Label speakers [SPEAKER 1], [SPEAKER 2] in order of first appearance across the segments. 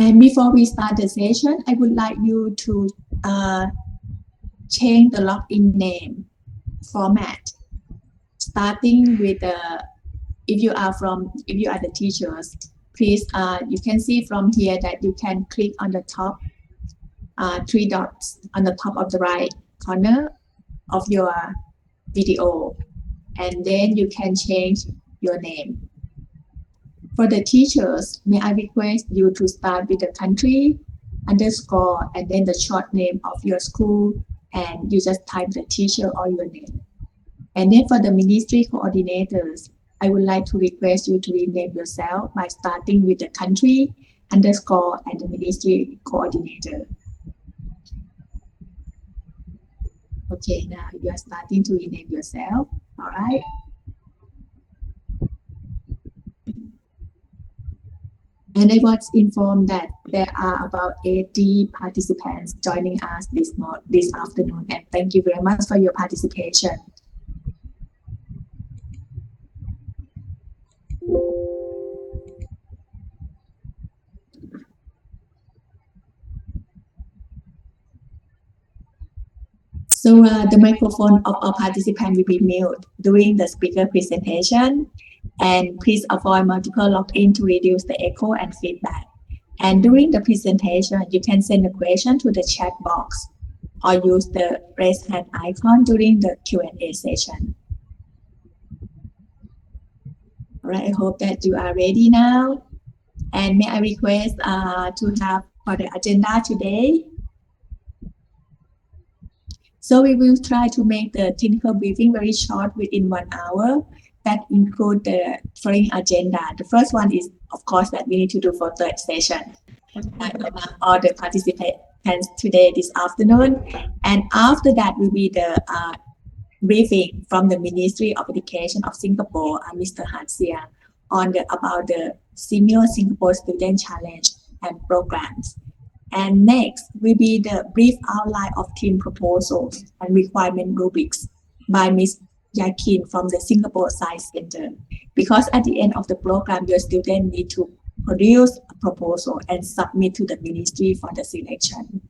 [SPEAKER 1] And before we start the session, I would like you to change the login name format, starting with the, if you are the teachers, please, you can see from here that you can click on the top, 3 dots on the top of the right corner of your video, and then you can change your name. For the teachers, may I request you to start with the country, underscore, and then the short name of your school, and you just type the teacher or your name. And then for the ministry coordinators, I would like to request you to rename yourself by starting with the country, underscore, and the ministry coordinator. Okay, now you are starting to rename yourself, all right? And I was informed that there are about 80 participants joining us this afternoon, and thank you very much for your participation. So the microphone of all participants will be muted during the speaker presentation, and please avoid multiple login to reduce the echo and feedback. And during the presentation, you can send a question to the chat box or use the raise hand icon during the Q&A session. All right, I hope that you are ready now. And may I request to have for the agenda today. So we will try to make the technical briefing very short within 1 hour. That include the following agenda. The first one is, of course, that we need to do for third session among all the participants today this afternoon. And after that will be the briefing from the Ministry of Education of Singapore, Mr. Han Siang, on about the SEAMEO Singapore Student Challenge and programs. And next will be the brief outline of team proposals and requirement rubrics by Ms. Yakin from the Singapore Science Center. Because at the end of the program, your student need to produce a proposal and submit to the ministry for the selection.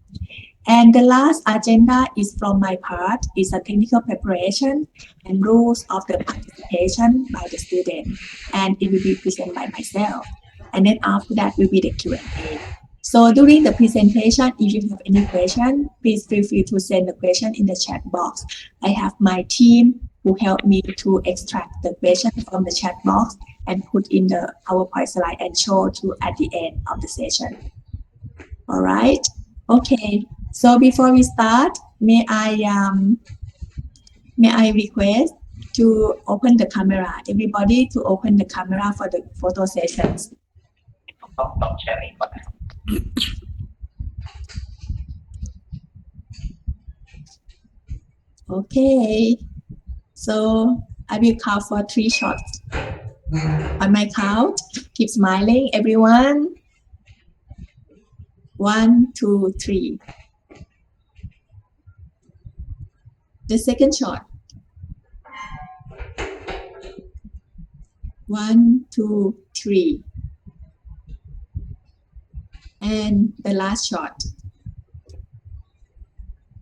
[SPEAKER 1] And the last agenda is from my part, is a technical preparation and rules of the participation by the student. And it will be presented by myself. And then after that will be the Q&A. So during the presentation, if you have any question, please feel free to send the question in the chat box. I have my team who helped me to extract the question from the chat box and put in the PowerPoint slide and show to at the end of the session. All right. Okay. So before we start, may I request to open the camera. Everybody to open the camera for the photo sessions. Okay. So I will count for 3 shots. On my count, keep smiling, everyone. 1, 2, 3. The second shot. 1, 2, 3. And the last shot.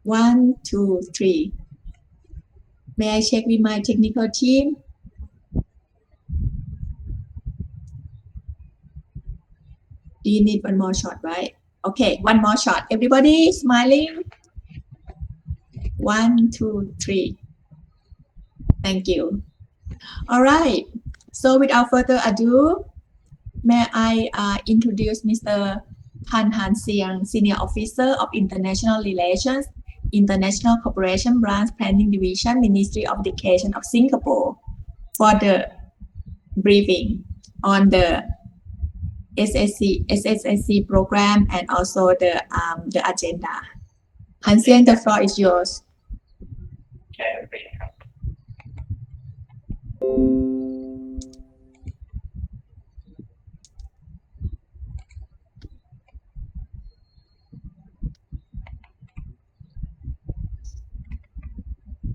[SPEAKER 1] 1, 2, 3. May I check with my technical team? Do you need one more shot, right? Okay, one more shot. Everybody smiling. 1, 2, 3. Thank you. All right. So without further ado, may I introduce Mr. Han Siang, Senior Officer of International Relations, International Cooperation Branch Planning Division, Ministry of Education of Singapore, for the briefing on the SSSC program and also the agenda. Han Siang, the floor is yours.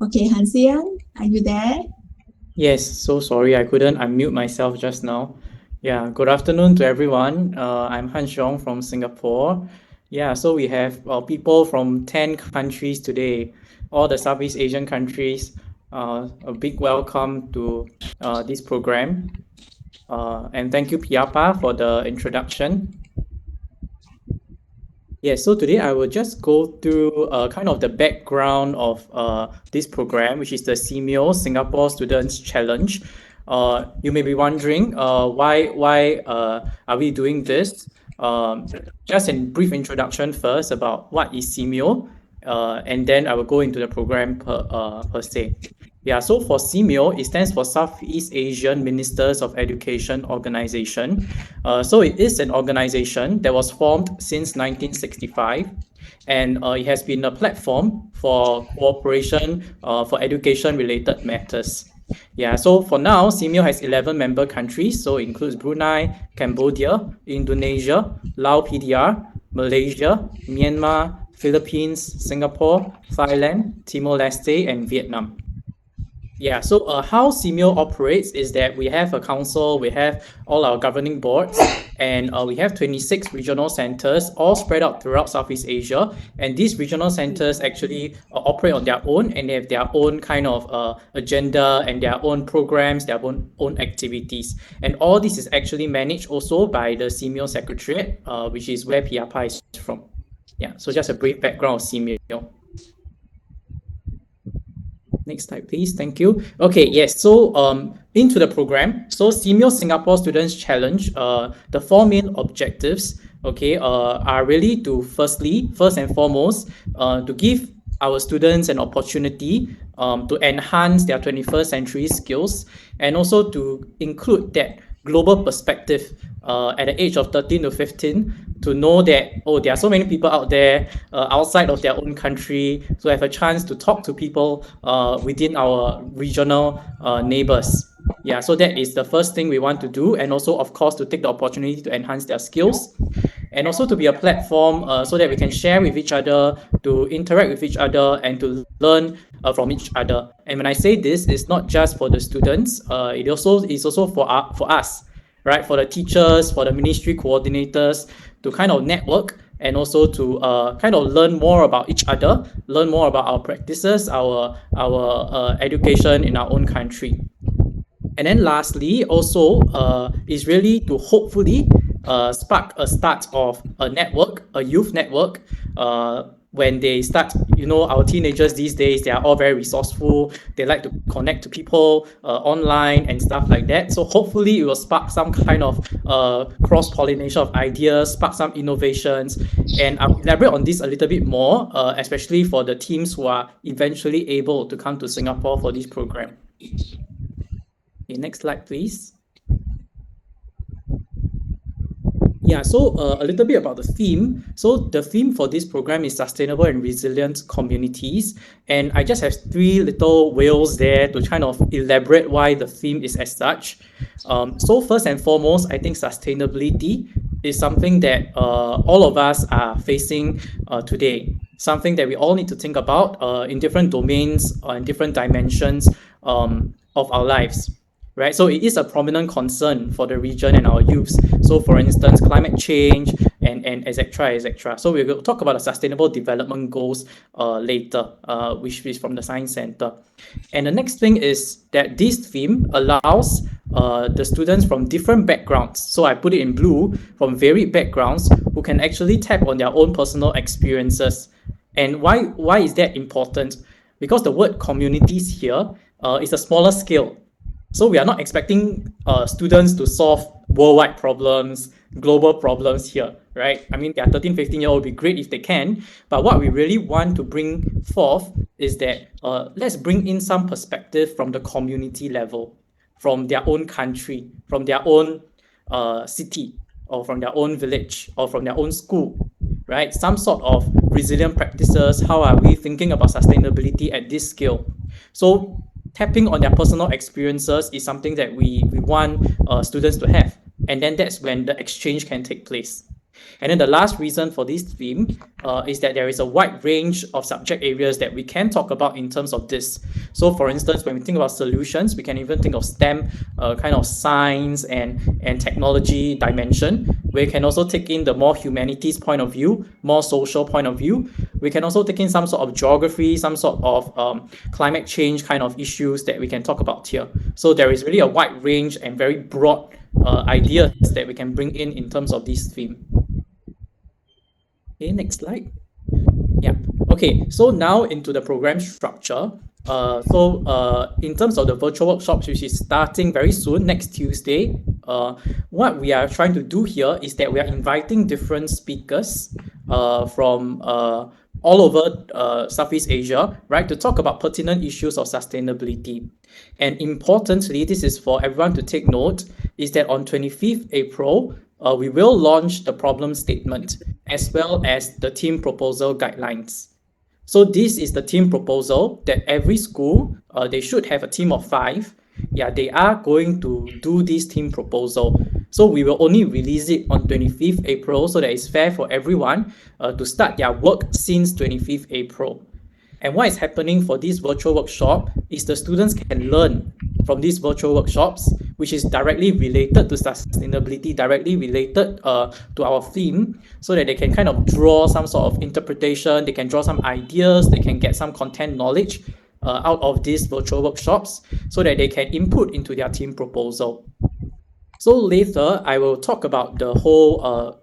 [SPEAKER 1] Okay, Han Siang, are you there?
[SPEAKER 2] Yes, so sorry I couldn't unmute myself just now. Yeah, good afternoon to everyone. I'm Han Xiong from Singapore. Yeah, so we have people from 10 countries today, all the Southeast Asian countries. A big welcome to this program. And thank you, Piapa, for the introduction. Yeah, so today I will just go through kind of the background of this program, which is the SEAMEO Singapore Students Challenge. You may be wondering why are we doing this? Just a brief introduction first about what is SEAMEO, and then I will go into the program per se. Yeah, so for SEAMEO, it stands for Southeast Asian Ministers of Education Organization. So it is an organization that was formed since 1965, and it has been a platform for cooperation for education-related matters. Yeah, so for now, SEAMEO has 11 member countries, so it includes Brunei, Cambodia, Indonesia, Laos PDR, Malaysia, Myanmar, Philippines, Singapore, Thailand, Timor-Leste, and Vietnam. Yeah, so how SEAMEO operates is that we have a council, we have all our governing boards, and we have 26 regional centers all spread out throughout Southeast Asia. And these regional centers actually operate on their own, and they have their own kind of agenda and their own programs, their own activities. And all this is actually managed also by the SEAMEO Secretariat, which is where Piapa is from. Yeah, so just a brief background of SEAMEO. Next slide, please. Thank you. Okay, yes. So into the program. So SEAMEO Singapore Students Challenge, the four main objectives, okay, are really to first and foremost, to give our students an opportunity to enhance their 21st century skills, and also to include that global perspective at the age of 13 to 15, to know that, oh, there are so many people out there outside of their own country, to have a chance to talk to people within our regional neighbors. Yeah, so that is the first thing we want to do, and also, of course, to take the opportunity to enhance their skills, and also to be a platform so that we can share with each other, to interact with each other, and to learn from each other. And when I say this, it's not just for the students, it also is also for us, right? For the teachers, for the ministry coordinators, to kind of network, and also to kind of learn more about each other, learn more about our practices, our education in our own country. And then lastly, also is really to hopefully spark a start of a network, a youth network, when they start, our teenagers these days, they are all very resourceful. They like to connect to people online and stuff like that. So hopefully it will spark some kind of cross-pollination of ideas, spark some innovations. And I'll elaborate on this a little bit more, especially for the teams who are eventually able to come to Singapore for this program. Okay, next slide, please. Yeah, so a little bit about the theme. So the theme for this program is sustainable and resilient communities. And I just have three little whales there to kind of elaborate why the theme is as such. So first and foremost, I think sustainability is something that all of us are facing today. Something that we all need to think about in different domains or in different dimensions of our lives. Right, so it is a prominent concern for the region and our youths. So, for instance, climate change and etc. So we will talk about the Sustainable Development Goals later, which is from the Science Center. And the next thing is that this theme allows the students from different backgrounds. So I put it in blue, from varied backgrounds, who can actually tap on their own personal experiences. And why is that important? Because the word communities here is a smaller scale. So we are not expecting students to solve worldwide problems, global problems here, right? I mean, they are 13, 15-year-old, would be great if they can. But what we really want to bring forth is that let's bring in some perspective from the community level, from their own country, from their own city, or from their own village, or from their own school, right? Some sort of resilient practices. How are we thinking about sustainability at this scale? So tapping on their personal experiences is something that we want students to have. And then that's when the exchange can take place. And then the last reason for this theme is that there is a wide range of subject areas that we can talk about in terms of this. So for instance, when we think about solutions, we can even think of STEM, kind of science and technology dimension. We can also take in the more humanities point of view, more social point of view. We can also take in some sort of geography, some sort of climate change kind of issues that we can talk about here. So there is really a wide range and very broad ideas that we can bring in terms of this theme. Okay, next slide. Yeah. Okay, so now into the program structure. In terms of the virtual workshops, which is starting very soon, next Tuesday, what we are trying to do here is that we are inviting different speakers from all over Southeast Asia, right, to talk about pertinent issues of sustainability. And importantly, this is for everyone to take note, is that on 25th April, we will launch the problem statement as well as the team proposal guidelines. So this is the team proposal that every school, they should have a team of 5. Yeah, they are going to do this team proposal. So we will only release it on 25th April so that it's fair for everyone to start their work since 25th April. And what is happening for this virtual workshop is the students can learn from these virtual workshops, which is directly related to sustainability, directly related to our theme, so that they can kind of draw some sort of interpretation, they can draw some ideas, they can get some content knowledge out of these virtual workshops, so that they can input into their team proposal. So later, I will talk about the whole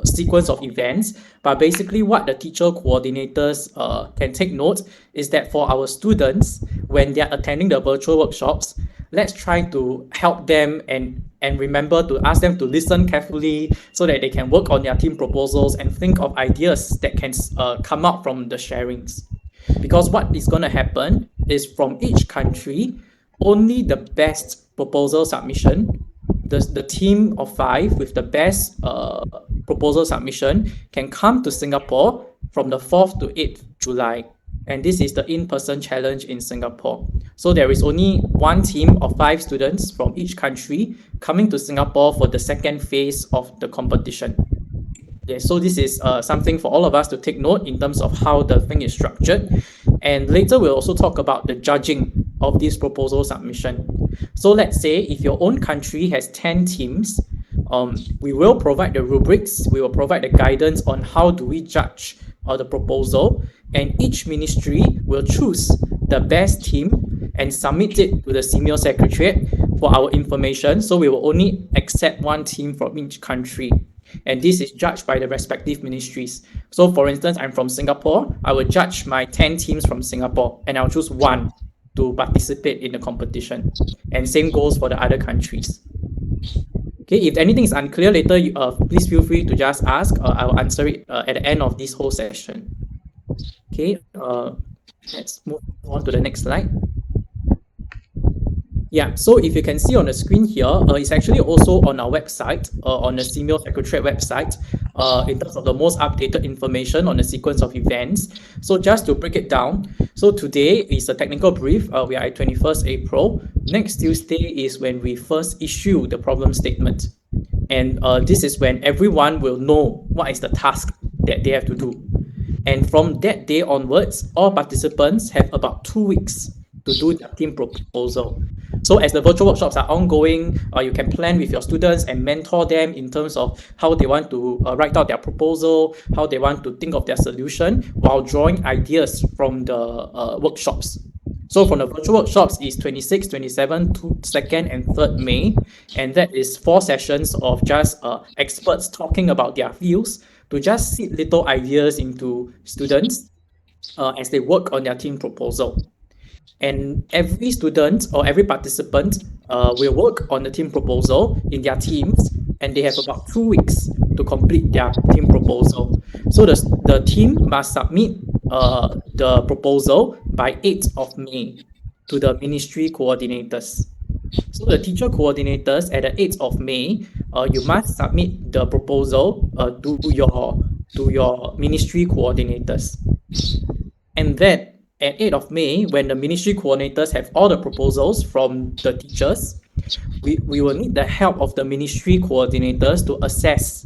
[SPEAKER 2] sequence of events, but basically what the teacher coordinators can take note is that for our students, when they are attending the virtual workshops, let's try to help them and remember to ask them to listen carefully so that they can work on their team proposals and think of ideas that can come out from the sharings. Because what is going to happen is from each country, only the best proposal submission, the team of 5 with the best proposal submission can come to Singapore from the 4th to 8th July. And this is the in-person challenge in Singapore. So there is only one team of 5 students from each country coming to Singapore for the second phase of the competition. Yeah, so this is something for all of us to take note in terms of how the thing is structured. And later we'll also talk about the judging of this proposal submission. So let's say if your own country has 10 teams, we will provide the rubrics, we will provide the guidance on how do we judge the proposal, and each ministry will choose the best team and submit it to the SEAMEO Secretariat for our information. So we will only accept one team from each country. And this is judged by the respective ministries. So for instance, I'm from Singapore, I will judge my 10 teams from Singapore and I'll choose one to participate in the competition. And same goes for the other countries. Okay, if anything is unclear later, please feel free to just ask. I'll answer it at the end of this whole session. Okay, let's move on to the next slide. Yeah, so if you can see on the screen here, it's actually also on our website, on the SEAMEO Secretariat website, in terms of the most updated information on the sequence of events. So just to break it down, so today is a technical brief. We are at 21st April. Next Tuesday is when we first issue the problem statement. And this is when everyone will know what is the task that they have to do. And from that day onwards, all participants have about 2 weeks to do their team proposal. So as the virtual workshops are ongoing, you can plan with your students and mentor them in terms of how they want to write out their proposal, how they want to think of their solution while drawing ideas from the workshops. So from the virtual workshops is 26, 27, 2nd and 3rd May. And that is 4 sessions of just experts talking about their fields to just seed little ideas into students as they work on their team proposal. And every student or every participant will work on the team proposal in their teams, and they have about 2 weeks to complete their team proposal. So the team must submit the proposal by 8th of May to the ministry coordinators. So the teacher coordinators at the 8th of May, you must submit the proposal to your ministry coordinators. And then at 8th of May, when the ministry coordinators have all the proposals from the teachers, we will need the help of the ministry coordinators to assess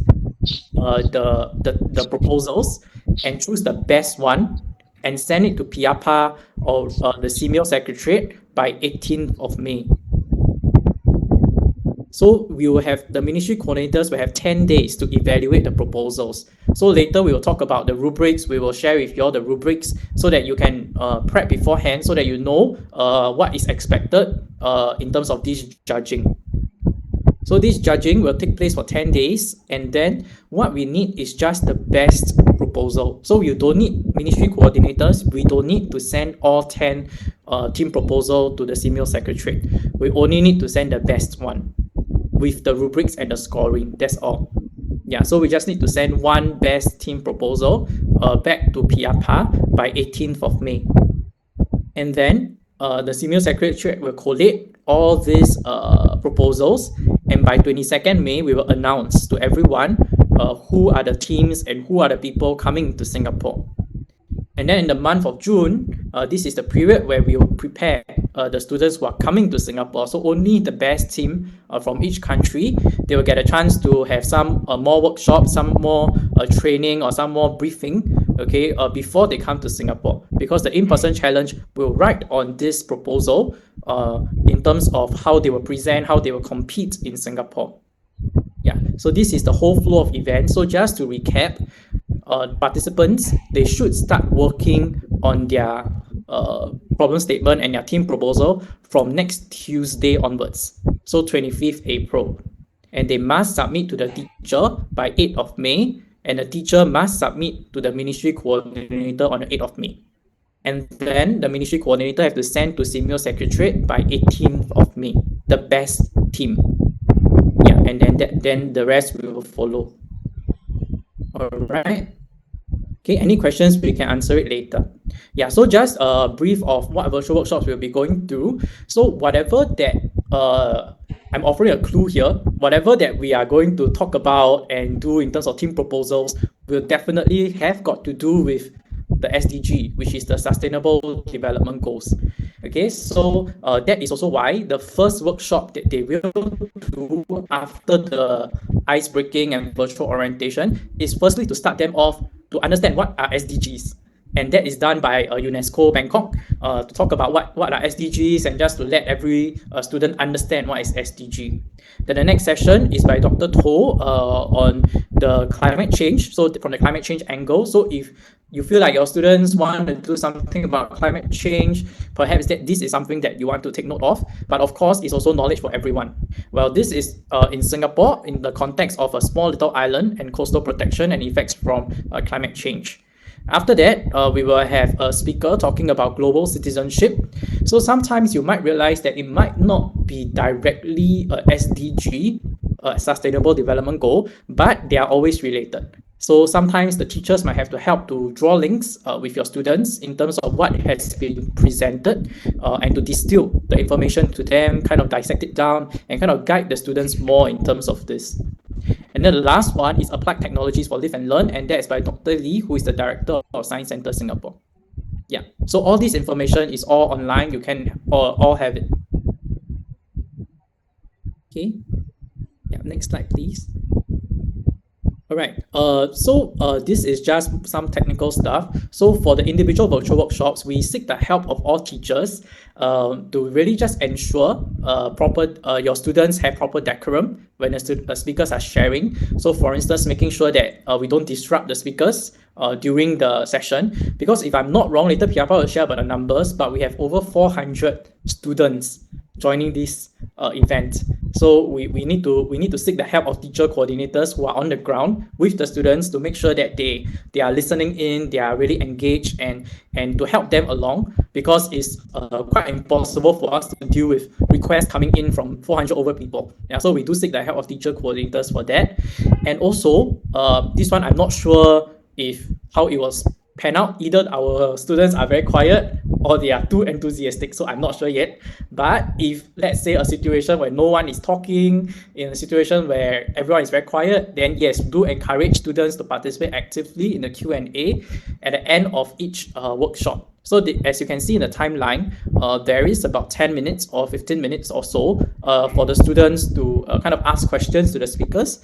[SPEAKER 2] the proposals and choose the best one and send it to PIAPA or the SEAMEO Secretariat by 18th of May. So we will have the ministry coordinators will have 10 days to evaluate the proposals. So later we will talk about the rubrics. We will share with you all the rubrics so that you can prep beforehand so that you know what is expected in terms of this judging. So this judging will take place for 10 days, and then what we need is just the best proposal. So you don't need ministry coordinators. We don't need to send all 10 team proposal to the SEAMEO Secretariat. We only need to send the best one with the rubrics and the scoring. That's all. Yeah, so we just need to send one best team proposal back to PIAPA by 18th of May. And then the SEAMEO Secretariat will collate all these proposals, and by 22nd May, we will announce to everyone who are the teams and who are the people coming to Singapore. And then in the month of June, this is the period where we will prepare the students who are coming to Singapore. So only the best team from each country, they will get a chance to have some more workshops, some more training or some more briefing, okay, before they come to Singapore. Because the in-person challenge will write on this proposal in terms of how they will present, how they will compete in Singapore. Yeah, so this is the whole flow of events. So just to recap, participants, they should start working on their problem statement and their team proposal from next Tuesday onwards, so 25th April. And they must submit to the teacher by 8th of May, and the teacher must submit to the ministry coordinator on the 8th of May. And then the ministry coordinator have to send to SEAMEO Secretariat by 18th of May, the best team. Yeah, and then the rest will follow. All right. Okay, any questions, we can answer it later. Yeah, so just a brief of what virtual workshops we'll be going through. So whatever that, I'm offering a clue here, whatever that we are going to talk about and do in terms of team proposals will definitely have got to do with the SDG, which is the Sustainable Development Goals. Okay, so that is also why the first workshop that they will do after the ice breaking and virtual orientation is firstly to start them off to understand what are SDGs. And that is done by UNESCO Bangkok to talk about what are SDGs and just to let every student understand what is SDG. Then the next session is by Dr. To on the climate change. So from the climate change angle, so if you feel like your students want to do something about climate change, perhaps this is something that you want to take note of. But of course, it's also knowledge for everyone. Well, this is in Singapore in the context of a small little island and coastal protection and effects from climate change. After that, we will have a speaker talking about global citizenship. So sometimes you might realize that it might not be directly a SDG, a Sustainable Development Goal, but they are always related. So sometimes the teachers might have to help to draw links with your students in terms of what has been presented and to distill the information to them, kind of dissect it down and kind of guide the students more in terms of this. And then the last one is Applied Technologies for Live and Learn, and that is by Dr. Lee, who is the Director of Science Centre Singapore. Yeah, so all this information is all online. You can all have it. Okay. Yeah, next slide, please. All right, so this is just some technical stuff. So for the individual virtual workshops, we seek the help of all teachers to really just ensure your students have proper decorum when the speakers are sharing. So for instance, making sure that we don't disrupt the speakers during the session, because if I'm not wrong, later PIAPA will share about the numbers, but we have over 400 students joining this event. So we need to seek the help of teacher coordinators who are on the ground with the students to make sure that they are listening in, they are really engaged, and to help them along, because it's quite impossible for us to deal with requests coming in from 400 over people. Yeah, so we do seek the help of teacher coordinators for that. And also this one, I'm not sure how it was pan out. Either our students are very quiet or they are too enthusiastic, so I'm not sure yet. But if, let's say, a situation where no one is talking, in a situation where everyone is very quiet, then yes, do encourage students to participate actively in the Q&A at the end of each workshop. So as you can see in the timeline, there is about 10 minutes or 15 minutes or so for the students to kind of ask questions to the speakers.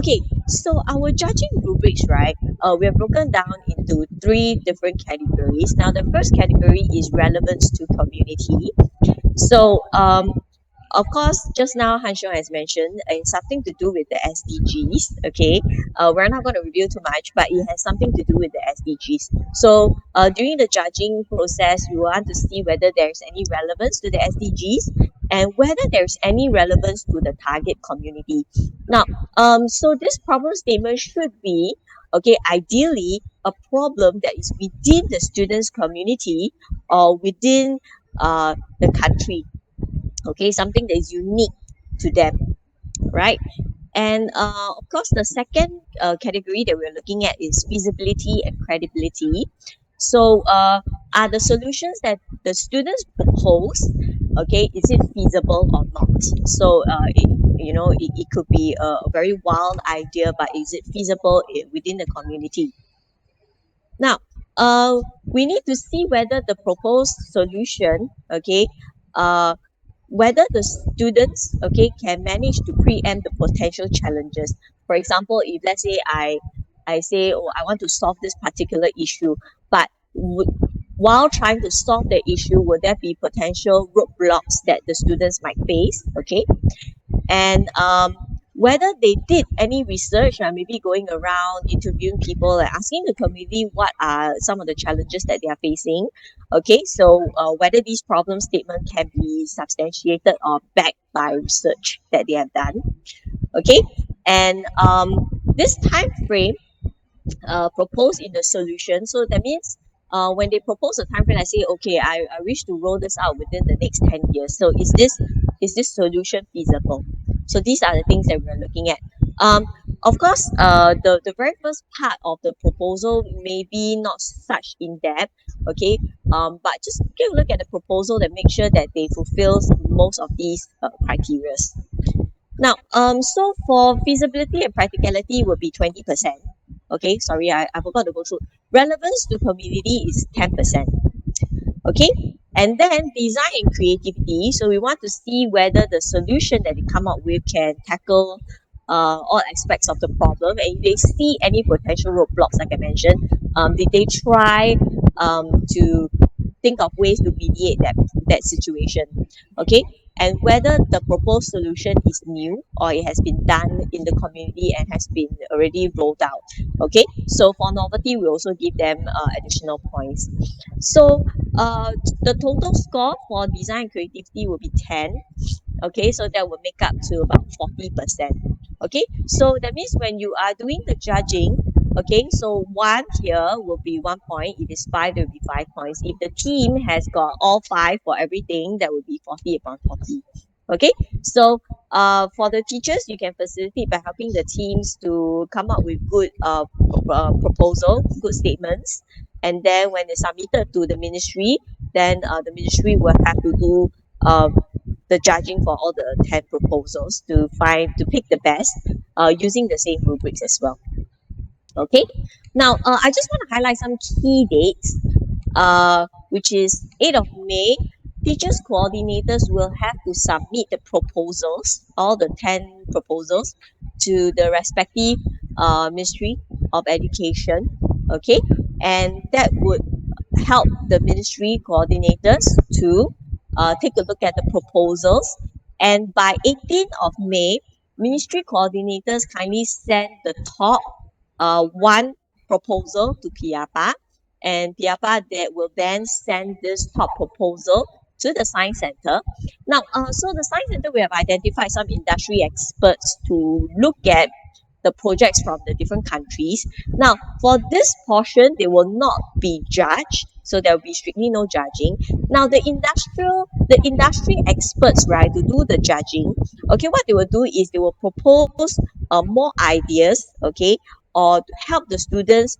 [SPEAKER 3] Okay, so our judging rubrics, right? We have broken down into 3 different categories. Now, the first category is relevance to community. So, of course, just now Han Xiong has mentioned it's something to do with the SDGs. Okay, we're not going to review too much, but it has something to do with the SDGs. So, during the judging process, we want to see whether there's any relevance to the SDGs and whether there's any relevance to the target community. Now, so this problem statement should be, okay, ideally a problem that is within the students' community or within the country. Okay, something that is unique to them, right? And of course, the second category that we're looking at is feasibility and credibility. So, are the solutions that the students propose, okay, is it feasible or not? So, it could be a very wild idea, but is it feasible within the community? Now, we need to see whether the proposed solution, okay, whether the students, okay, can manage to preempt the potential challenges. For example, if let's say I say, oh, I want to solve this particular issue, but while trying to solve the issue, will there be potential roadblocks that the students might face? Okay, and whether they did any research, maybe going around interviewing people and asking the community what are some of the challenges that they are facing. Okay, so whether these problem statements can be substantiated or backed by research that they have done. Okay, and this time frame proposed in the solution. So that means when they propose a time frame, I say, okay, I wish to roll this out within the next 10 years. So is this solution feasible? So these are the things that we're looking at. Of course, the very first part of the proposal may be not such in depth, okay, but just give a look at the proposal and make sure that they fulfills most of these criteria. Now, so for feasibility and practicality will be 20%. Okay, sorry, I forgot to go through. Relevance to community is 10%. Okay, and then design and creativity. So we want to see whether the solution that they come up with can tackle all aspects of the problem, and if they see any potential roadblocks, like I mentioned, did they try to think of ways to mediate that situation? Okay, and whether the proposed solution is new or it has been done in the community and has been already rolled out. Okay, so for novelty, we also give them additional points. So the total score for design and creativity will be 10. Okay, so that will make up to about 40%. Okay, so that means when you are doing the judging, okay, so 1 here will be 1 point. If it's 5, there will be 5 points. If the team has got all 5 for everything, that will be 40 upon 40. Okay, so for the teachers, you can facilitate by helping the teams to come up with good proposal, good statements, and then when they submitted to the ministry, then the ministry will have to do the judging for all the 10 proposals to pick the best using the same rubrics as well. Okay, now I just want to highlight some key dates, which is 8th of May. Teachers coordinators will have to submit the proposals, all the 10 proposals, to the respective Ministry of Education. Okay, and that would help the ministry coordinators to take a look at the proposals. And by 18th of May, ministry coordinators kindly send the top one proposal to PIAPA, and PIAPA that will then send this top proposal to the Science Center. Now, so the Science Center, we have identified some industry experts to look at the projects from the different countries. Now, for this portion, they will not be judged, so there will be strictly no judging. Now, the industry experts, right, to do the judging, okay, what they will do is they will propose more ideas, okay, or to help the students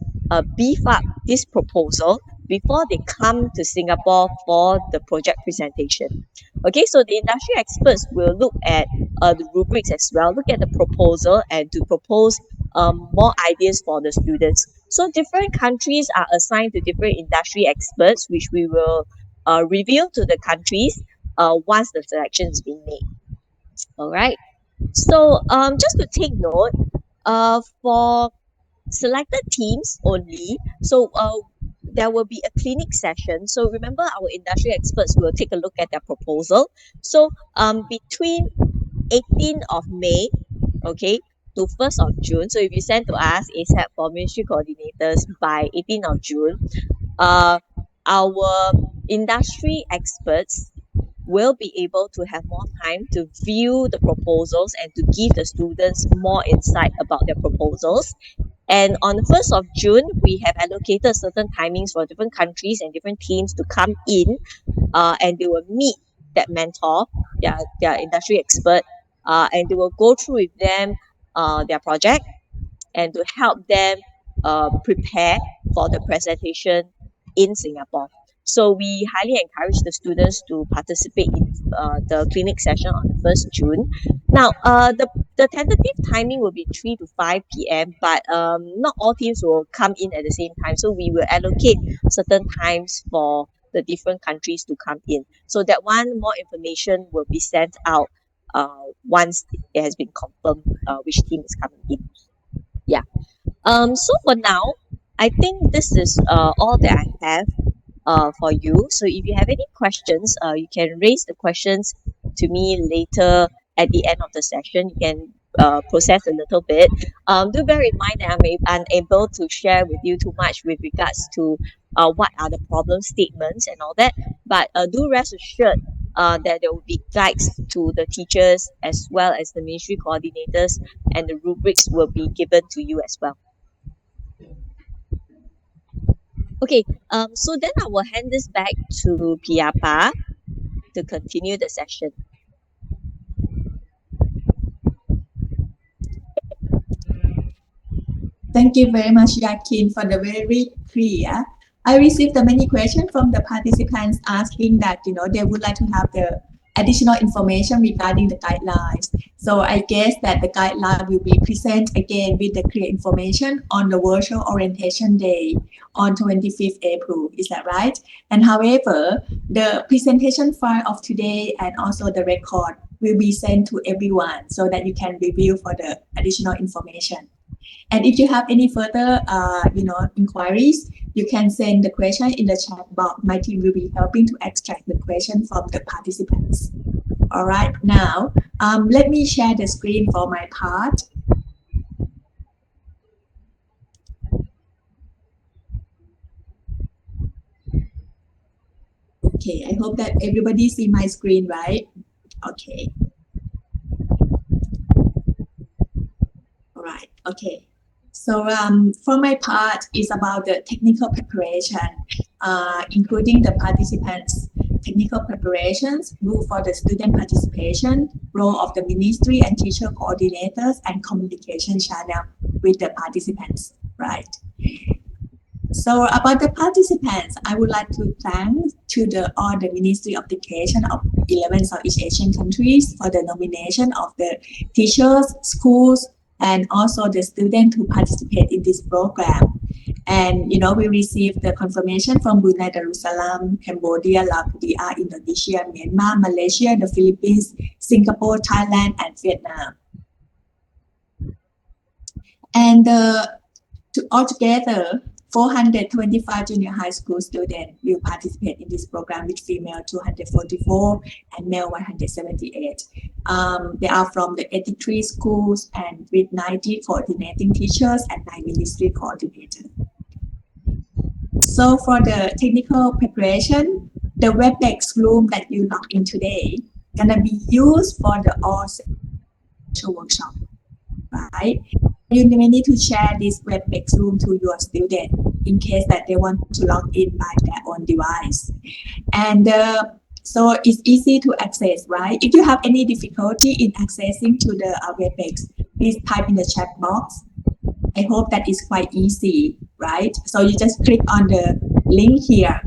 [SPEAKER 3] beef up this proposal before they come to Singapore for the project presentation. Okay, so the industry experts will look at the rubrics as well, look at the proposal and to propose more ideas for the students. So different countries are assigned to different industry experts, which we will reveal to the countries once the selection is being made. All right. So just to take note, For selected teams only, so there will be a clinic session. So remember, our industry experts will take a look at their proposal. So between 18th of May, okay, to 1st of June. So if you send to us ASAP for ministry coordinators by 18th of June, our industry experts will be able to have more time to view the proposals and to give the students more insight about their proposals. And on the 1st of June, we have allocated certain timings for different countries and different teams to come in, and they will meet that mentor, their industry expert, and they will go through with them their project and to help them prepare for the presentation in Singapore. So we highly encourage the students to participate in the clinic session on the 1st June. Now, the tentative timing will be 3 to 5 p.m., but not all teams will come in at the same time. So we will allocate certain times for the different countries to come in. So that one more information will be sent out once it has been confirmed which team is coming in. Yeah. So for now, I think this is all that I have for you. So if you have any questions, you can raise the questions to me later at the end of the session. You can process a little bit. Do bear in mind that I'm unable to share with you too much with regards to what are the problem statements and all that. But do rest assured that there will be guides to the teachers as well as the ministry coordinators, and the rubrics will be given to you as well. Okay, so then I will hand this back to Piapa to continue the session.
[SPEAKER 1] Thank you very much, Yakin, for the very clear. I received many questions from the participants asking that, they would like to have the additional information regarding the guidelines. So I guess that the guideline will be presented again with the clear information on the virtual orientation day on 25th April. Is that right? And however, the presentation file of today and also the record will be sent to everyone so that you can review for the additional information. And if you have any further, inquiries, you can send the question in the chat box. My team will be helping to extract the question from the participants. All right, now, let me share the screen for my part. Okay, I hope that everybody see my screen, right? Okay. All right, okay. So for my part, it's about the technical preparation, including the participants' technical preparations, rule for the student participation, role of the ministry and teacher coordinators, and communication channel with the participants, right? So about the participants, I would like to thank all the Ministry of Education of 11 Southeast Asian countries for the nomination of the teachers, schools, and also the students who participate in this program. And, we received the confirmation from Brunei Darussalam, Cambodia, Laos, Indonesia, Myanmar, Malaysia, the Philippines, Singapore, Thailand, and Vietnam. And altogether, 425 junior high school students will participate in this program, with female 244 and male 178. They are from the 83 schools and with 90 coordinating teachers and 9 ministry coordinators. So for the technical preparation, the WebEx room that you log in today gonna be used for the all workshop, right? You may need to share this WebEx room to your student in case that they want to log in by their own device. And so it's easy to access, right? If you have any difficulty in accessing to the WebEx, please type in the chat box. I hope that is quite easy, right? So you just click on the link here,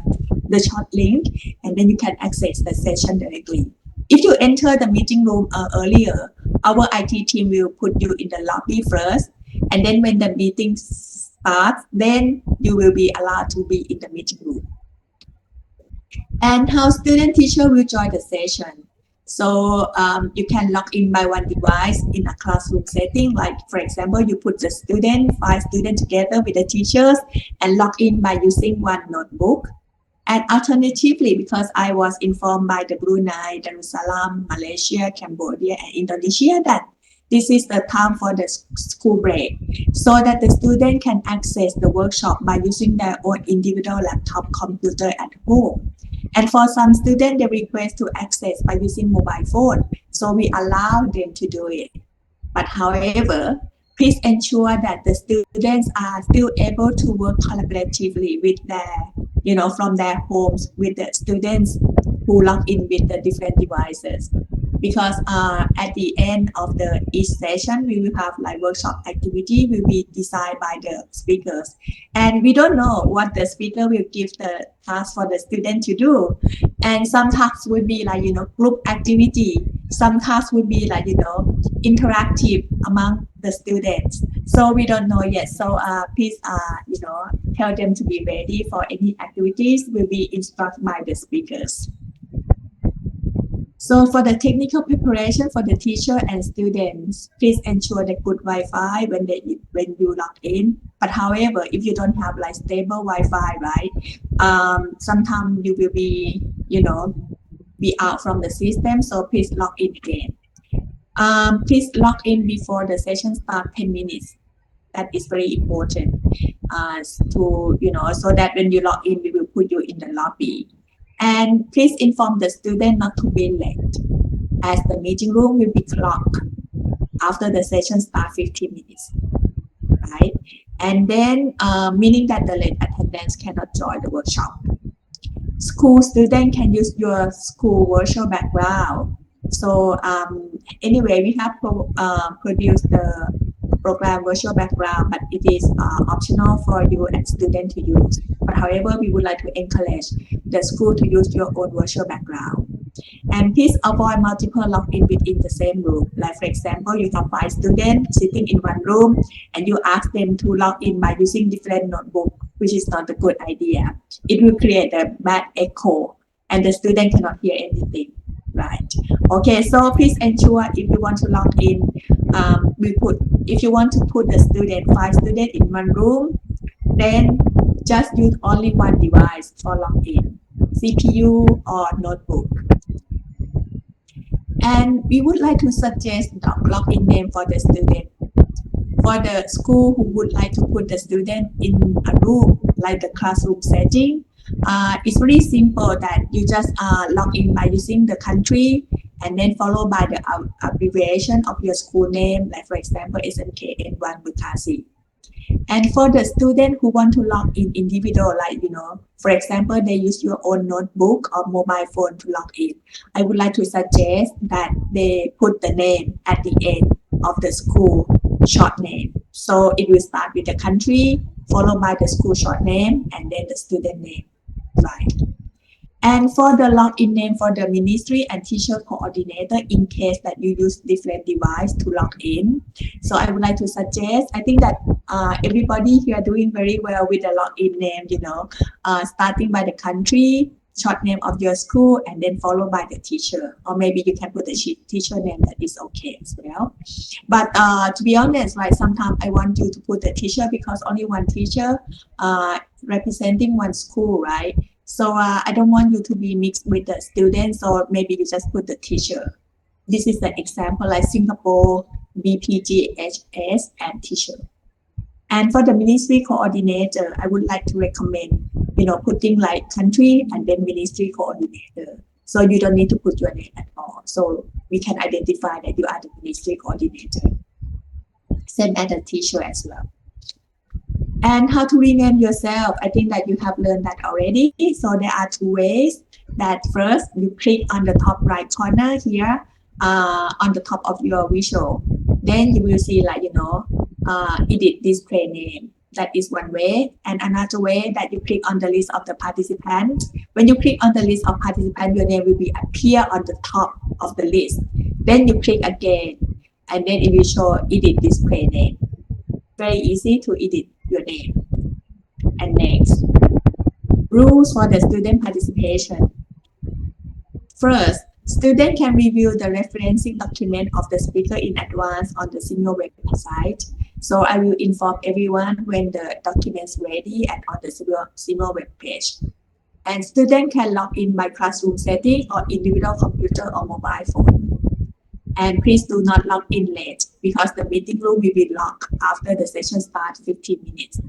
[SPEAKER 1] the short link, and then you can access the session directly. If you enter the meeting room earlier, our IT team will put you in the lobby first, and then when the meeting starts, then you will be allowed to be in the meeting room. And how student teacher will join the session. So you can log in by one device in a classroom setting. Like for example, you put the five students together with the teachers and log in by using one notebook. And alternatively, because I was informed by the Brunei, Darussalam, Malaysia, Cambodia, and Indonesia that this is the time for the school break, so that the student can access the workshop by using their own individual laptop computer at home. And for some students, they request to access by using mobile phone, so we allow them to do it. But however, please ensure that the students are still able to work collaboratively with their, from their homes with the students who log in with the different devices. Because at the end of each session, we will have like workshop activity will be designed by the speakers. And we don't know what the speaker will give the task for the student to do. And some tasks will be like, group activity. Some tasks will be like, interactive among the students. So we don't know yet. So please, tell them to be ready for any activities will be instructed by the speakers. So for the technical preparation for the teacher and students, please ensure the good Wi-Fi when you log in. But however, if you don't have like stable Wi-Fi, right, sometimes you will be, be out from the system. So please log in again. Please log in before the session starts 10 minutes. That is very important so that when you log in, we will put you in the lobby. And please inform the student not to be late, as the meeting room will be clocked after the session starts 15 minutes, right? And then, meaning that the late attendance cannot join the workshop. School student can use your school virtual background. So anyway, we have produced the program virtual background, but it is optional for you and student to use. But however, we would like to encourage the school to use your own virtual background. And please avoid multiple login within the same room. Like for example, you have 5 students sitting in one room and you ask them to log in by using different notebook, which is not a good idea. It will create a bad echo and the student cannot hear anything. Right. Okay, so please ensure if you want to log in, if you want to put the 5 students in one room, then just use only one device for login, CPU or notebook. And we would like to suggest the login name for the student. For the school who would like to put the student in a room, like the classroom setting, it's really simple that you just log in by using the country and then followed by the abbreviation of your school name, like for example, SMKN1 Bekasi. And for the student who want to log in individual, like, for example, they use your own notebook or mobile phone to log in. I would like to suggest that they put the name at the end of the school short name. So it will start with the country, followed by the school short name, and then the student name, right? And for the login name for the ministry and teacher coordinator, in case that you use different device to log in. So I would like to suggest, I think that everybody here doing very well with the login name, starting by the country, short name of your school, and then followed by the teacher. Or maybe you can put the teacher name, that is okay as well. But to be honest, right, sometimes I want you to put the teacher because only one teacher representing one school, right? So I don't want you to be mixed with the students, or maybe you just put the teacher. This is the example like Singapore, BPGHS, and teacher. And for the ministry coordinator, I would like to recommend, putting like country and then ministry coordinator. So you don't need to put your name at all. So we can identify that you are the ministry coordinator. Same as the teacher as well. And how to rename yourself, I think that you have learned that already. So there are 2 ways. That first, you click on the top right corner here, on the top of your visual. Then you will see like, edit display name. That is one way. And another way that you click on the list of the participants. When you click on the list of participants, your name will be appear on the top of the list. Then you click again, and then it will show edit display name. Very easy to edit your name. And next, rules for the student participation. First, Student can review the referencing document of the speaker in advance on the SEAMEO website. So I will inform everyone when the document's ready and on the SEAMEO webpage. And student can log in by classroom setting or individual computer or mobile phone. And please do not log in late because the meeting room will be locked after the session starts 15 minutes.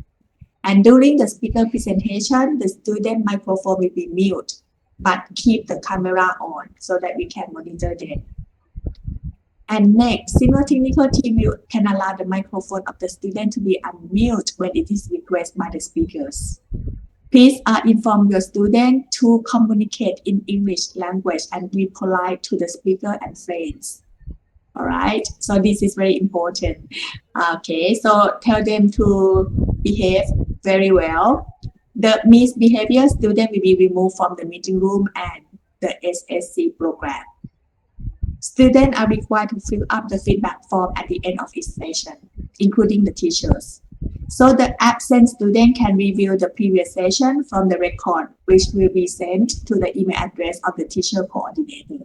[SPEAKER 1] And during the speaker presentation, the student microphone will be mute, but keep the camera on so that we can monitor them. And next, SEAMEO technical team can allow the microphone of the student to be unmute when it is requested by the speakers. Please inform your student to communicate in English language and be polite to the speaker and friends. All right, so this is very important. Okay, so tell them to behave very well. The misbehavior student will be removed from the meeting room and the SSC program. Students are required to fill up the feedback form at the end of each session, including the teachers. So the absent student can review the previous session from the record, which will be sent to the email address of the teacher coordinator.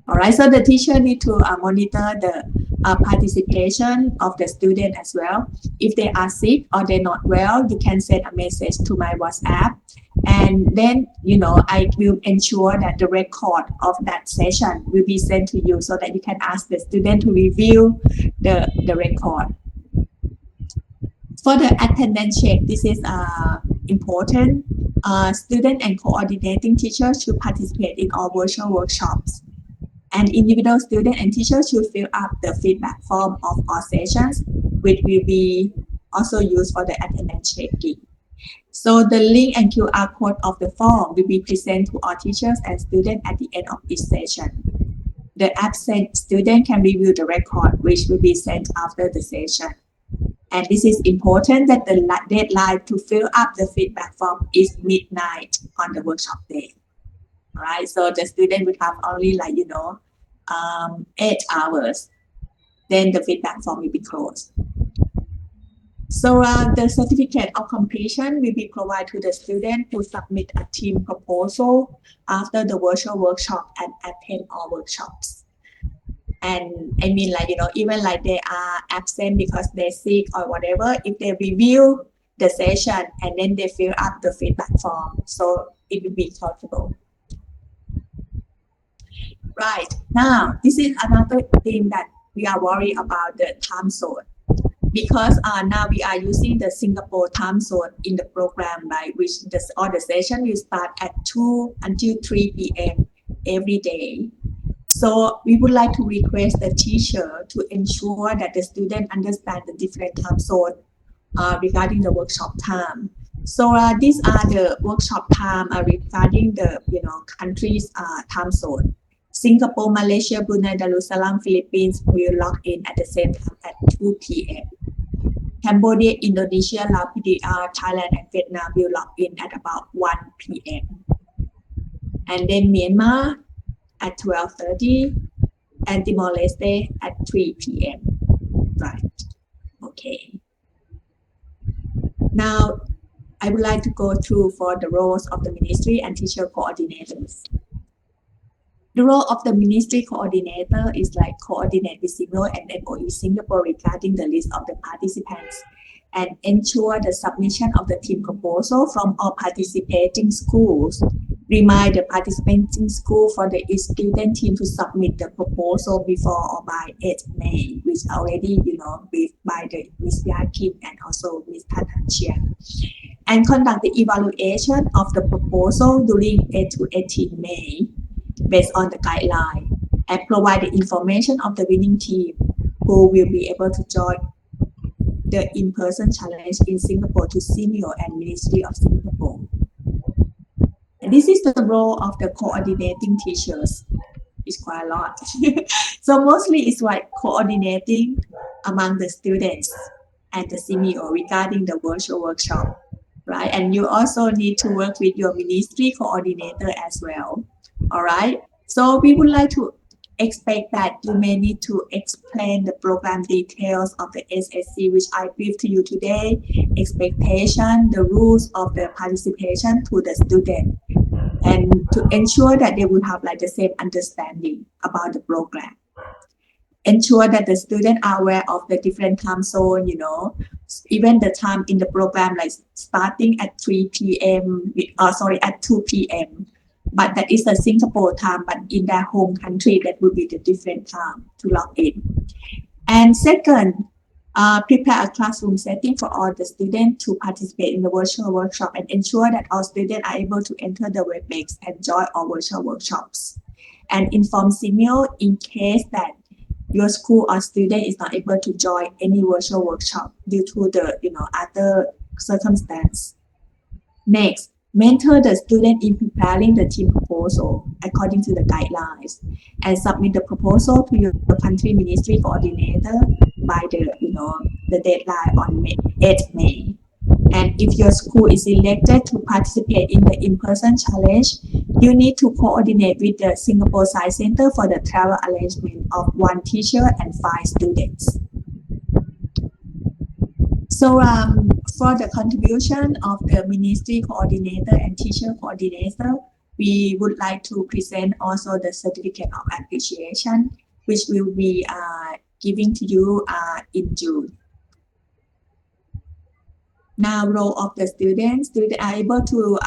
[SPEAKER 1] All right, so the teacher need to monitor the participation of the student as well. If they are sick or they're not well, you can send a message to my WhatsApp. And then, I will ensure that the record of that session will be sent to you so that you can ask the student to review the record. For the attendance check, this is important. Student and coordinating teachers should participate in all virtual workshops. And individual student and teachers should fill up the feedback form of all sessions, which will be also used for the attendance checking. So the link and QR code of the form will be presented to all teachers and students at the end of each session. The absent student can review the record, which will be sent after the session. And this is important that the deadline to fill up the feedback form is midnight on the workshop day. Right, so the student will have only 8 hours. Then the feedback form will be closed. So the certificate of completion will be provided to the student who submit a team proposal after the virtual workshop and attend all workshops. And even they are absent because they're sick or whatever, if they review the session and then they fill up the feedback form, so it will be countable. Right, now this is another thing that we are worried about, the time zone. Because now we are using the Singapore time zone in the program, right, which all the session will start at 2 until 3 p.m. every day. So we would like to request the teacher to ensure that the student understand the different time zone regarding the workshop time. So these are the workshop time regarding the countries time zone. Singapore, Malaysia, Brunei Darussalam, Philippines will log in at the same time at 2 p.m. Cambodia, Indonesia, Laos, PDR, Thailand, and Vietnam will log in at about 1 p.m. And then Myanmar at 12:30 and Timor-Leste at 3 p.m. Right. Okay. Now, I would like to go through for the roles of the ministry and teacher coordinators. The role of the ministry coordinator is coordinate with SEAMEO and MOE Singapore regarding the list of the participants and ensure the submission of the team proposal from all participating schools. Remind the participating school for the student team to submit the proposal before or by 8 May, which already, briefed by the Ms. Ya Kim and also Ms. Tan Han Chiang. And conduct the evaluation of the proposal during 8 to 18 May. Based on the guideline, and provide the information of the winning team who will be able to join the in-person challenge in Singapore to SEAMEO and Ministry of Singapore. And this is the role of the coordinating teachers. It's quite a lot. So mostly it's coordinating among the students and the SEAMEO regarding the virtual workshop, right? And you also need to work with your ministry coordinator as well. All right, so we would like to expect that you may need to explain the program details of the SSC, which I briefed to you today, expectation, the rules of the participation to the student. and to ensure that they will have like the same understanding about the program. Ensure that the students are aware of the different time zone, even the time in the program, like starting at 3 p.m. At 2 p.m. But that is the Singapore time, but in their home country, that will be the different time to log in. And second, prepare a classroom setting for all the students to participate in the virtual workshop and ensure that all students are able to enter the WebEx and join our virtual workshops. And inform SEAMEO in case that your school or student is not able to join any virtual workshop due to the other circumstance. Next, mentor the student in preparing the team proposal according to the guidelines and submit the proposal to your country ministry coordinator by the deadline on 8th May. And if your school is elected to participate in the in-person challenge, you need to coordinate with the Singapore Science Center for the travel arrangement of 1 teacher and 5 students. So for the contribution of the ministry coordinator and teacher coordinator, we would like to present also the certificate of appreciation, which will be giving to you in June. Now, role of the students are able to,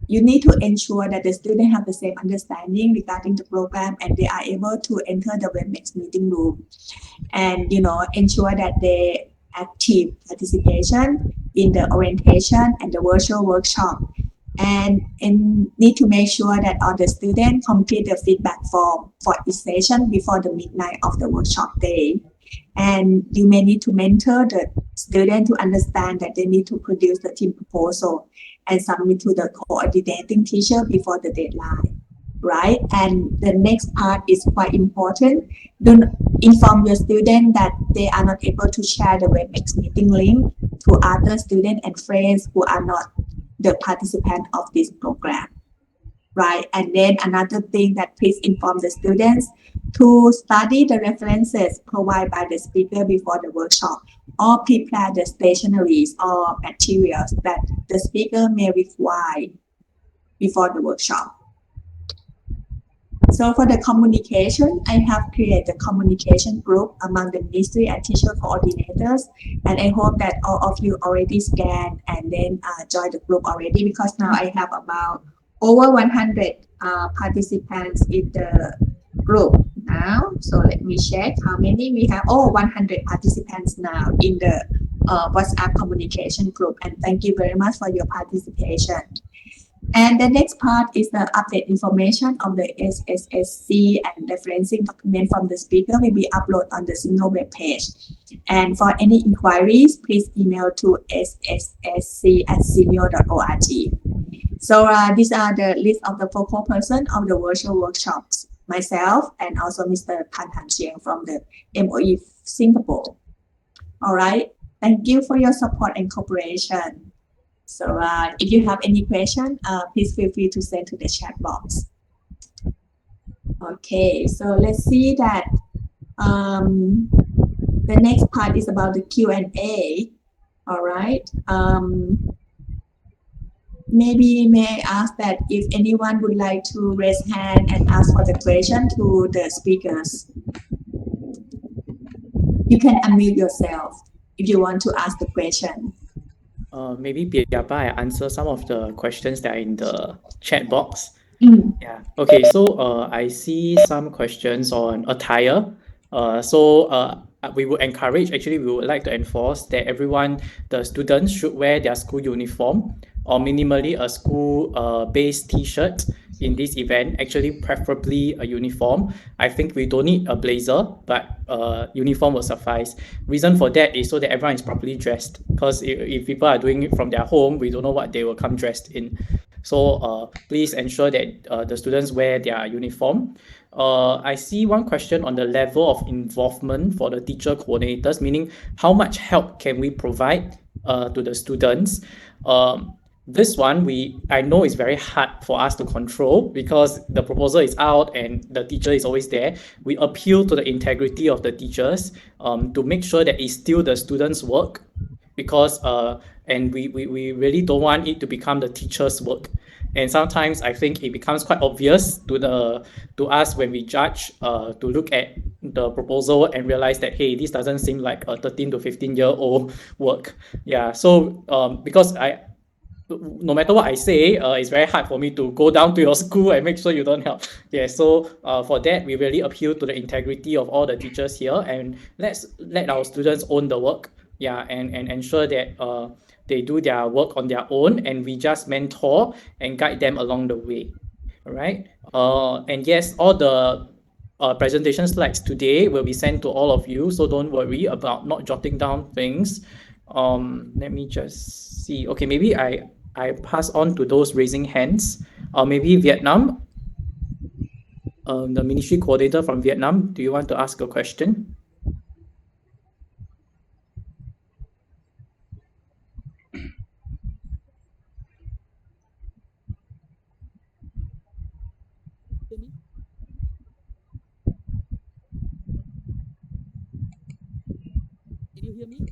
[SPEAKER 1] you need to ensure that the students have the same understanding regarding the program and they are able to enter the WebEx meeting room and, ensure that they active participation in the orientation and the virtual workshop and need to make sure that all the students complete the feedback form for each session before the midnight of the workshop day. And you may need to mentor the student to understand that they need to produce the team proposal and submit to the coordinating teacher before the deadline, right? And the next part is quite important. Do inform your student that they are not able to share the WebEx meeting link to other students and friends who are not the participant of this program, right? And then another thing that please inform the students to study the references provided by the speaker before the workshop or prepare the stationeries or materials that the speaker may require before the workshop. So for the communication, I have created a communication group among the ministry and teacher coordinators, and I hope that all of you already scanned and then join the group already, because now I have about over 100 participants in the group now. So let me check how many we have. 100 participants now in the WhatsApp communication group, and thank you very much for your participation. And the next part is the update information of the SSSC and referencing document from the speaker will be uploaded on the SEAMEO web page. And for any inquiries, please email to ssc@seameo.org. So these are the list of the focal person of the virtual workshops, myself and also Mr. Tan Han Chiang from the MOE Singapore. All right. Thank you for your support and cooperation. So if you have any question, please feel free to send to the chat box. Okay, so let's see that the next part is about the Q&A. All right. Maybe may I ask that if anyone would like to raise hand and ask for the question to the speakers. You can unmute yourself if you want to ask the question.
[SPEAKER 2] Maybe Piapa, I answer some of the questions that are in the chat box. Yeah. Okay. So I see some questions on attire. We would encourage. Actually, we would like to enforce that the students should wear their school uniform or minimally a school-based T-shirt in this event. Actually, preferably a uniform. I think we don't need a blazer, but uniform will suffice. Reason for that is so that everyone is properly dressed. Because if people are doing it from their home, we don't know what they will come dressed in. So please ensure that the students wear their uniform. I see one question on the level of involvement for the teacher coordinators, meaning how much help can we provide to the students. This one, I know it's very hard for us to control because the proposal is out and the teacher is always there. We appeal to the integrity of the teachers to make sure that it's still the students' work, because and we really don't want it to become the teacher's work. And sometimes I think it becomes quite obvious to us when we judge to look at the proposal and realize that, hey, this doesn't seem like a 13 to 15-year-old work. Yeah, so because no matter what I say, it's very hard for me to go down to your school and make sure you don't help. Yeah, so for that, we really appeal to the integrity of all the teachers here, and let our students own the work. Yeah, and ensure that they do their work on their own, and we just mentor and guide them along the way. All right. And yes, all the presentation slides today will be sent to all of you, so don't worry about not jotting down things. Let me just see. Okay, maybe I pass on to those raising hands. Maybe Vietnam, the ministry coordinator from Vietnam, do you want to ask a question?
[SPEAKER 4] Can you hear me?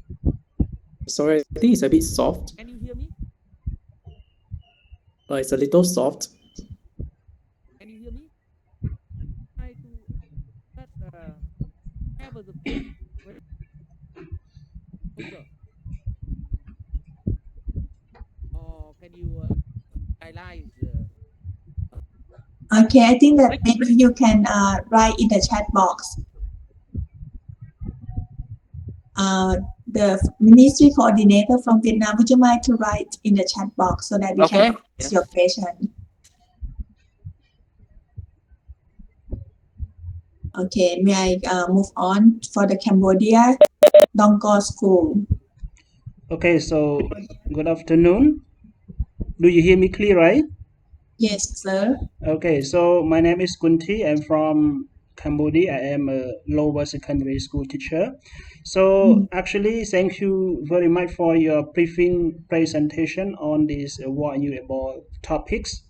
[SPEAKER 2] Sorry, I think it's a bit soft.
[SPEAKER 4] Can you hear me?
[SPEAKER 2] It's a little soft.
[SPEAKER 4] Can you hear me? Try to have the or can you highlight?
[SPEAKER 1] Okay, I think that maybe you can write in the chat box. The ministry coordinator from Vietnam, would you mind to write in the chat box so that we can ask your question? Okay, may I move on for the Cambodia Dongko School?
[SPEAKER 5] Okay, so good afternoon. Do you hear me clear, right?
[SPEAKER 1] Yes, sir.
[SPEAKER 5] Okay, so my name is Kunti. I'm from Cambodia. I am a lower secondary school teacher. So actually, thank you very much for your briefing presentation on these valuable topics.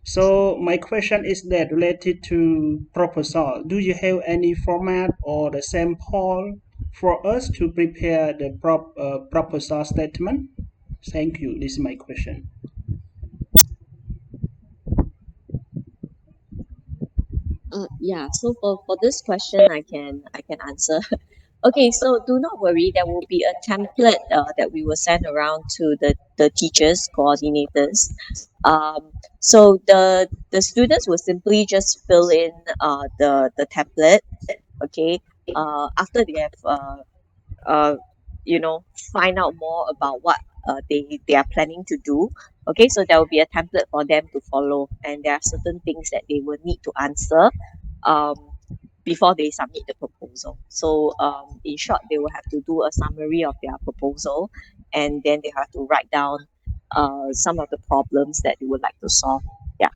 [SPEAKER 5] So my question is that related to proposal. Do you have any format or the sample for us to prepare the proposal statement? Thank you. This is my question.
[SPEAKER 3] Yeah, so for this question, I can answer. Okay, so do not worry, there will be a template that we will send around to the teachers, coordinators. So the students will simply just fill in the template, okay, after they have find out more about what they are planning to do. Okay, so there will be a template for them to follow, and there are certain things that they will need to answer before they submit the proposal. So in short, they will have to do a summary of their proposal, and then they have to write down some of the problems that they would like to solve. Yeah.